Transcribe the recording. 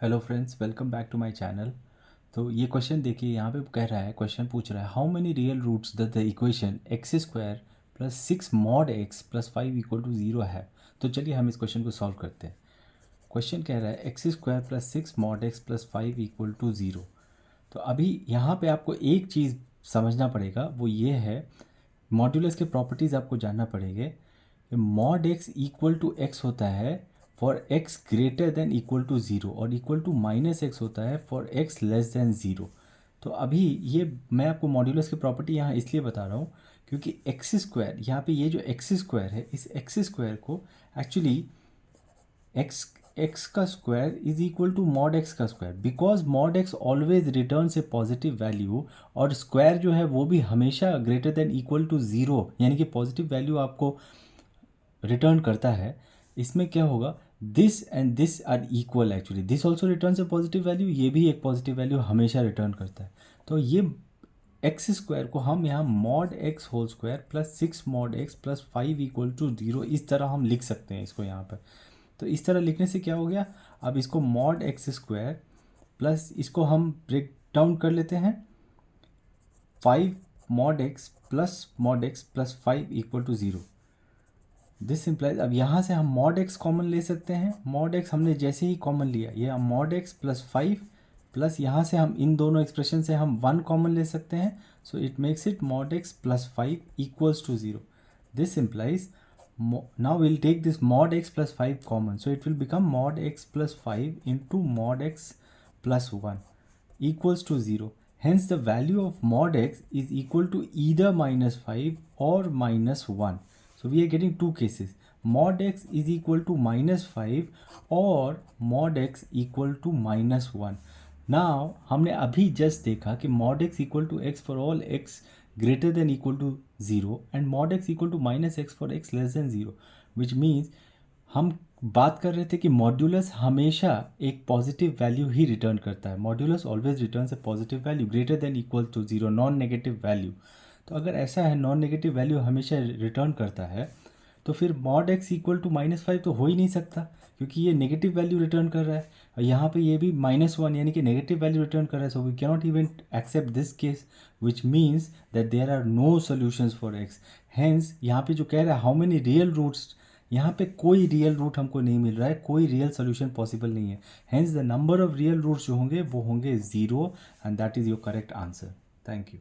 Hello friends, welcome back to my channel. तो ये question देखिए, यहाँ पे कह रहा है, क्वेश्चन पूछ रहा है how many real roots the equation x square plus 6 mod x plus 5 equal to 0 है। तो चलिए हम इस क्वेश्चन को सॉल्व करते हैं। क्वेश्चन कह रहा है x square plus 6 mod x plus 5 equal to 0। तो अभी यहाँ पे आपको एक चीज़ समझना पड़ेगा, वो ये है मॉड्यूलस के प्रॉपर्टीज़ आपको जानना पड़ेंगे। Mod x equal to x होता है for x greater than equal to zero, और इक्वल टू माइनस एक्स होता है for x less than zero. तो अभी ये मैं आपको मॉड्यूलस की प्रॉपर्टी यहाँ इसलिए बता रहा हूँ क्योंकि एक्स स्क्वायर, यहाँ पे ये जो एक्स स्क्वायर है, इस एक्स स्क्वायर को एक्चुअली एक्स एक्स का square is equal to mod x का square, because mod x always return a positive value, और स्क्वायर जो है वो भी हमेशा greater than equal to zero यानी कि पॉजिटिव वैल्यू आपको रिटर्न करता है। इसमें क्या होगा, this and this are equal, actually this also return a positive value, ये भी एक पॉजिटिव वैल्यू हमेशा रिटर्न करता है। तो ये एक्स स्क्वायर को हम यहाँ mod x whole square plus 6 mod x plus 5 equal to 0 इस तरह हम लिख सकते हैं इसको यहाँ पर। तो इस तरह लिखने से क्या हो गया, अब इसको मॉड एक्स स्क्वायर प्लस इसको हम ब्रेक डाउन कर लेते हैं, 5 mod x plus 5 equal to 0। This implies, अब यहाँ से हम मॉड एक्स कॉमन ले सकते हैं। मॉड एक्स हमने जैसे ही कॉमन लिया, ये हम मॉड एक्स प्लस 5 प्लस यहाँ से हम इन दोनों एक्सप्रेशन से हम 1 कॉमन ले सकते हैं। So it makes it mod x plus 5 equals to 0। This implies now we'll take this mod x plus 5 common, so it will become mod x plus 5 into mod x plus 1 equals to 0. Hence the value of mod x is equal to either minus 5 or minus 1. So we are getting two cases, mod x is equal to minus 5 or mod x equal to minus 1. Now हमने अभी just देखा कि mod x equal to x for all x greater than equal to 0 and mod x equal to minus x for x less than 0, which means हम बात कर रहे थे कि मॉड्यूलस हमेशा एक पॉजिटिव वैल्यू ही रिटर्न करता है। Modulus always returns a positive value greater than equal to 0, non negative value. तो अगर ऐसा है, नॉन नेगेटिव वैल्यू हमेशा रिटर्न करता है, तो फिर मॉड एक्स इक्वल टू -5 तो हो ही नहीं सकता, क्योंकि ये नेगेटिव वैल्यू रिटर्न कर रहा है, और यहाँ पे ये भी -1 यानी कि नेगेटिव वैल्यू रिटर्न कर रहा है। So we cannot even accept this case, which means that there are no solutions for x. Hence यहाँ पे जो कह रहा है हाउ मेनी रियल रूट्स, यहाँ पे कोई रियल रूट हमको नहीं मिल रहा है, कोई रियल सोल्यूशन पॉसिबल नहीं है। Hence the number of real roots जो होंगे वो होंगे 0, and that is your correct answer. Thank you.